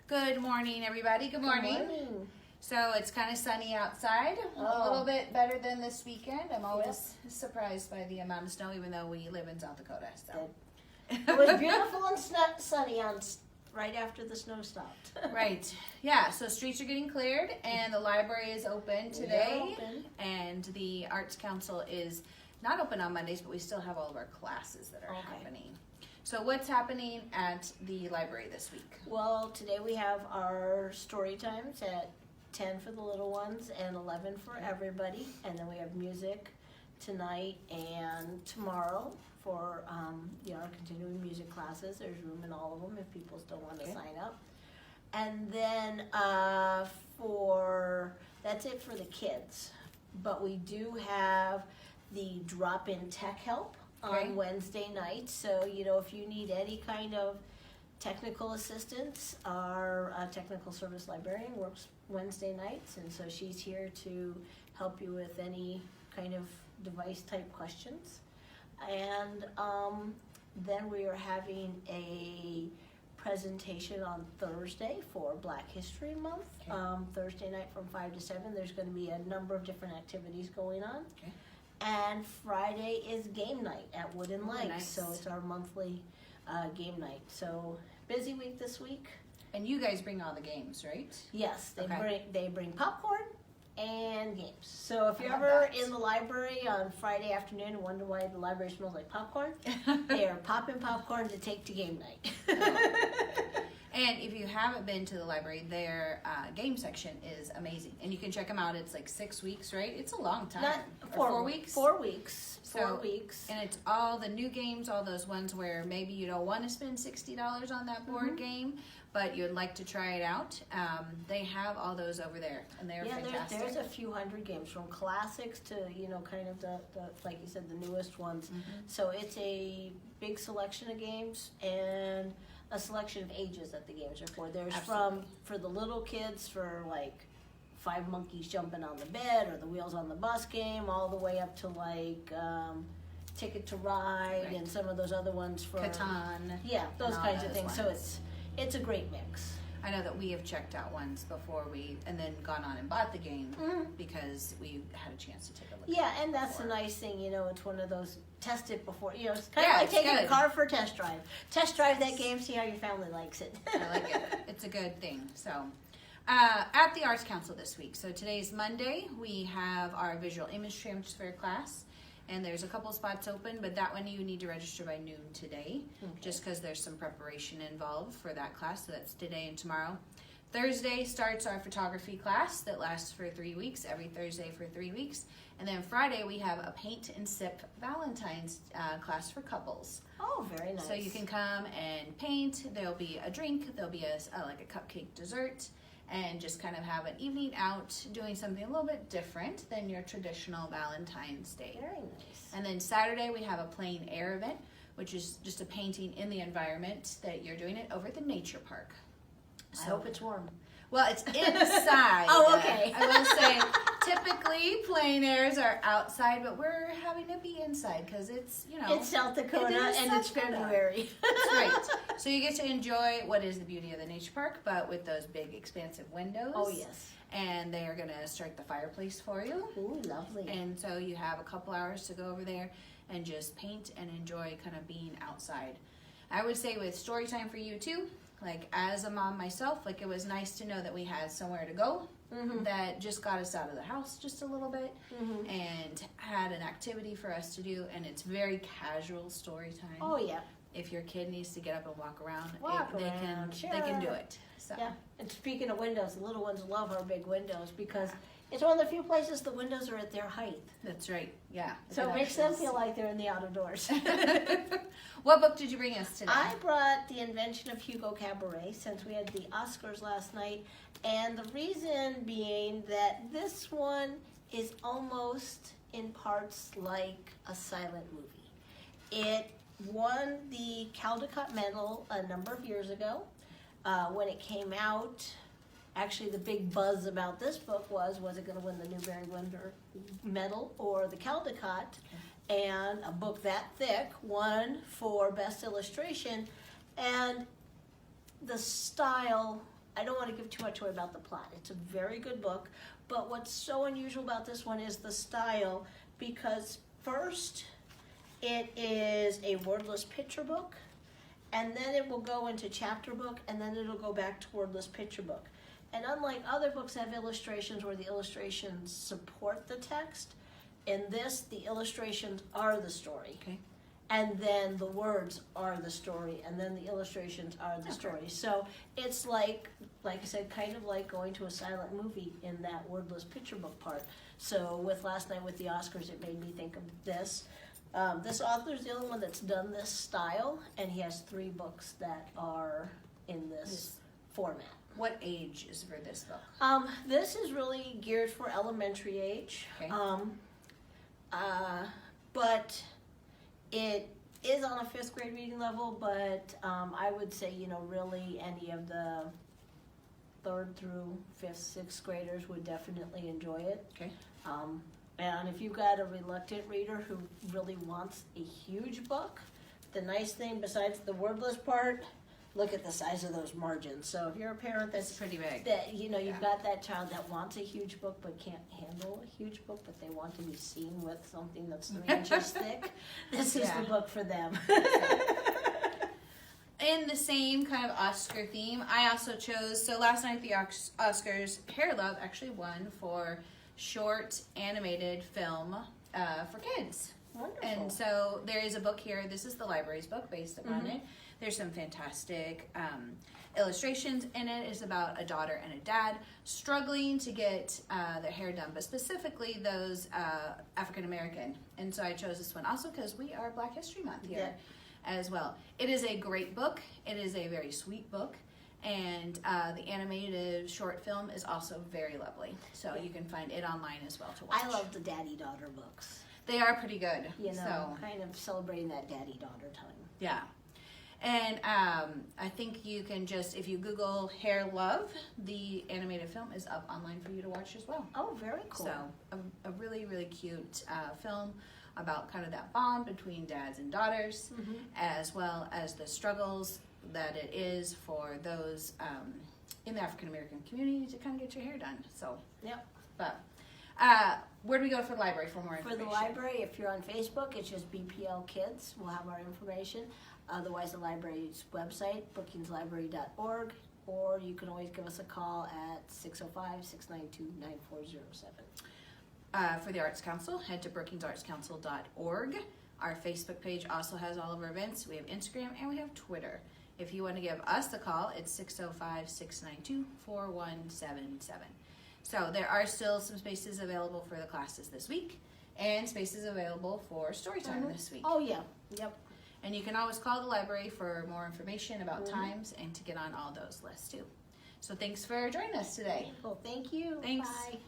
Good morning, everybody. Good morning. Good morning. So it's kind of sunny outside, a little bit better than this weekend. I'm always surprised by the amount of snow, even though we live in South Dakota. So. It was beautiful and sunny right after the snow stopped. Right. Yeah, so streets are getting cleared, and the library is open today. And the Arts Council is not open on Mondays, but we still have all of our classes that are happening. So what's happening at the library this week? Well, today we have our story times at 10 for the little ones and 11 for everybody. And then we have music tonight and tomorrow for our continuing music classes. There's room in all of them if people still want to sign up. And then that's it for the kids. But we do have the drop-in tech help on Wednesday night. So, if you need any kind of technical assistance, our technical service librarian works Wednesday nights, and so she's here to help you with any kind of device type questions. And then we are having a presentation on Thursday for Black History Month. Thursday night from 5 to 7, there's going to be a number of different activities going on. And Friday is game night at Wooden Legs, so it's our monthly game night. So busy week this week. And you guys bring all the games, right? Yes, they bring popcorn and games. So if you're ever in the library on Friday afternoon and wonder why the library smells like popcorn, they are popping popcorn to take to game night. And if you haven't been to the library, their game section is amazing. And you can check them out. It's like 6 weeks, right? It's a long time. 4 weeks? 4 weeks. 4 weeks. And it's all the new games, all those ones where maybe you don't want to spend $60 on that board game, but you'd like to try it out. They have all those over there, and they're fantastic. There's a few hundred games, from classics to, kind of the like you said, the newest ones. So it's a big selection of games, and a selection of ages that the games are for. There's for the little kids, for like 5 monkeys jumping on the bed or the wheels on the bus game, all the way up to like Ticket to Ride and some of those other ones for Catan. Yeah, those kinds of things. So it's a great mix. I know that we have checked out ones before and then gone on and bought the game because we had a chance to take a look. Yeah, and that's the nice thing, it's one of those, test it before, it's kind of like taking a car for a test drive. Test drive that game, see how your family likes it. I like it. It's a good thing. So, at the Arts Council this week, so today's Monday, we have our visual image transfer class. And there's a couple spots open, but that one you need to register by noon today, just because there's some preparation involved for that class. So that's today and tomorrow. Thursday starts our photography class that lasts for 3 weeks, every Thursday for 3 weeks. And then Friday we have a paint and sip Valentine's class for couples. Oh, very nice. So you can come and paint. There'll be a drink. There'll be like a cupcake dessert. And just kind of have an evening out doing something a little bit different than your traditional Valentine's Day. Very nice. And then Saturday we have a plein air event, which is just a painting in the environment that you're doing it over at the nature park. So, I hope it's warm. Well, it's inside. Oh, okay. I will say, typically plein airs are outside, but we're having to be inside because it's, It's South Dakota and it's February. That's right. So you get to enjoy what is the beauty of the nature park, but with those big, expansive windows. Oh, yes. And they are going to start the fireplace for you. Ooh, lovely. And so you have a couple hours to go over there and just paint and enjoy kind of being outside. I would say with story time for you too, like as a mom myself, like it was nice to know that we had somewhere to go that just got us out of the house just a little bit and had an activity for us to do, and it's very casual story time. Oh, yeah. If your kid needs to get up and walk around, they can do it. So. Yeah, and speaking of windows, the little ones love our big windows because it's one of the few places the windows are at their height. That's right, yeah. So it makes them feel like they're in the out of doors. What book did you bring us today? I brought The Invention of Hugo Cabret, since we had the Oscars last night, and the reason being that this one is almost in parts like a silent movie. It won the Caldecott Medal a number of years ago. When it came out, actually the big buzz about this book was it going to win the Newbery Medal or the Caldecott? And a book that thick won for Best Illustration, and the style I don't want to give too much away about the plot. It's a very good book, but what's so unusual about this one is the style, because first it is a wordless picture book, and then it will go into chapter book, and then it'll go back to wordless picture book. And unlike other books that have illustrations where the illustrations support the text, in this, the illustrations are the story. Okay. And then the words are the story, and then the illustrations are the story. So it's like I said, kind of like going to a silent movie in that wordless picture book part. So with last night with the Oscars, it made me think of this. This author's the only one that's done this style, and he has 3 books that are in this format. What age is for this book? This is really geared for elementary age. Okay. But it is on a 5th grade reading level, but I would say, really any of the 3rd through 5th, 6th graders would definitely enjoy it. Okay. And if you've got a reluctant reader who really wants a huge book, the nice thing besides the wordless part, look at the size of those margins. So if you're a parent that's pretty big, that you've got that child that wants a huge book but can't handle a huge book, but they want to be seen with something that's 3 inches thick, this is the book for them. In the same kind of Oscar theme, I also chose, so last night the Oscars, Hair Love actually won for short animated film for kids. Wonderful. And so there is a book here. This is the library's book based upon it. There's some fantastic illustrations in it. It's about a daughter and a dad struggling to get their hair done, but specifically those African American. And so I chose this one also because we are Black History Month here as well. It is a great book. It is a very sweet book. And the animated short film is also very lovely. So you can find it online as well to watch. I love the daddy-daughter books. They are pretty good. Kind of celebrating that daddy-daughter time. Yeah. And I think you can just, if you Google Hair Love, the animated film is up online for you to watch as well. Oh, very cool. So a really, really cute film about kind of that bond between dads and daughters, as well as the struggles that it is for those in the African American community to kind of get your hair done. So, but where do we go for the library for more information? For the library, if you're on Facebook, it's just BPL Kids. We'll have our information. Otherwise, the library's website, brookingslibrary.org, or you can always give us a call at 605-692-9407. For the Arts Council, head to brookingsartscouncil.org. Our Facebook page also has all of our events. We have Instagram and we have Twitter. If you want to give us a call, it's 605-692-4177. So there are still some spaces available for the classes this week and spaces available for story time this week. Oh, yeah. Yep. And you can always call the library for more information about times and to get on all those lists too. So thanks for joining us today. Well, thank you. Thanks. Bye.